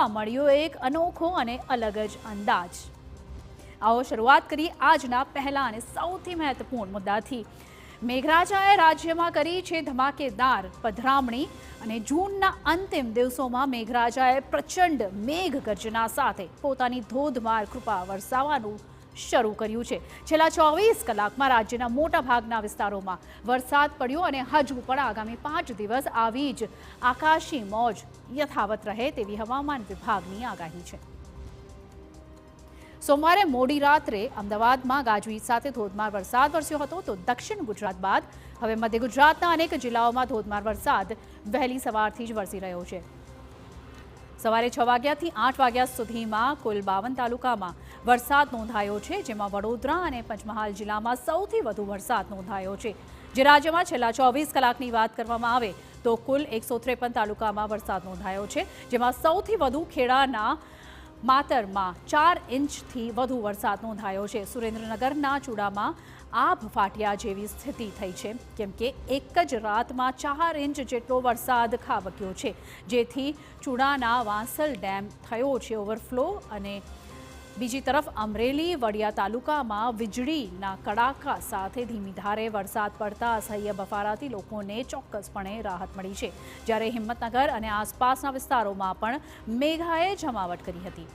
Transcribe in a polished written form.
જોવા મળ્યો એક અનોખો અને અલગ જ અંદાજ। આવો શરૂઆત કરી આજના પહેલા અને સૌથી મહત્વપૂર્ણ મુદ્દાથી। મેઘરાજાએ રાજ્યમાં કરી છે ધમાકેદાર પધરામણી અને જૂનના અંતિમ દિવસોમાં મેઘરાજાએ પ્રચંડ મેઘગર્જના સાથે પોતાની ધોધમાર કૃપા વરસાવવાનું શરૂ કર્યું છે। છેલ્લા 24 કલાકમાં રાજ્યના મોટાભાગના વિસ્તારોમાં વરસાદ પડ્યો અને હજુ પણ આગામી 5 દિવસ આવી જ આકાશી મોજ યથાવત રહે તેવી હવામાન વિભાગની આગાહી છે। સોમવારે મોડી રાત્રે અમદાવાદમાં ગાજવીજ સાથે ધોધમાર વરસાદ વરસ્યો હતો તો દક્ષિણ ગુજરાત બાદ હવે મધ્ય ગુજરાતના અનેક જિલ્લાઓમાં ધોધમાર વરસાદ વહેલી સવારથી જ વરસી રહ્યો છે। સવારે 6 વાગ્યાથી 8 વાગ્યા સુધીમાં કુલ 52 તાલુકામાં વરસાદ નોંધાયો છે, જેમાં વડોદરા અને પંચમહાલ જિલ્લામાં સૌથી વધુ વરસાદ નોંધાયો છે। જે રાજ્યમાં છેલ્લા 24 કલાકની વાત કરવામાં આવે તો કુલ 153 તાલુકામાં વરસાદ નોંધાયો છે, જેમાં સૌથી વધુ ખેડાના માતરમાં 4 ઇંચથી વધુ વરસાદ નોંધાયો છે। સુરેન્દ્રનગરના ચૂડામાં આભ ફાટ્યા જેવી સ્થિતિ થઈ છે, કેમ કે એક જ રાતમાં 4 ઇંચ જેટલો વરસાદ ખાબક્યો છે, જેથી ચૂડાના વાંસલ ડેમ થયો છે ઓવરફ્લો। અને બીજી તરફ અમરેલી વડિયા તાલુકામાં વીજળીના કડાકા સાથે ધીમી ધારે વરસાદ પડતા અસહ્ય બફારાથી લોકોને ચોક્કસપણે રાહત મળી છે, જ્યારે હિંમતનગર અને આસપાસના વિસ્તારોમાં પણ મેઘાએ જમાવટ કરી હતી।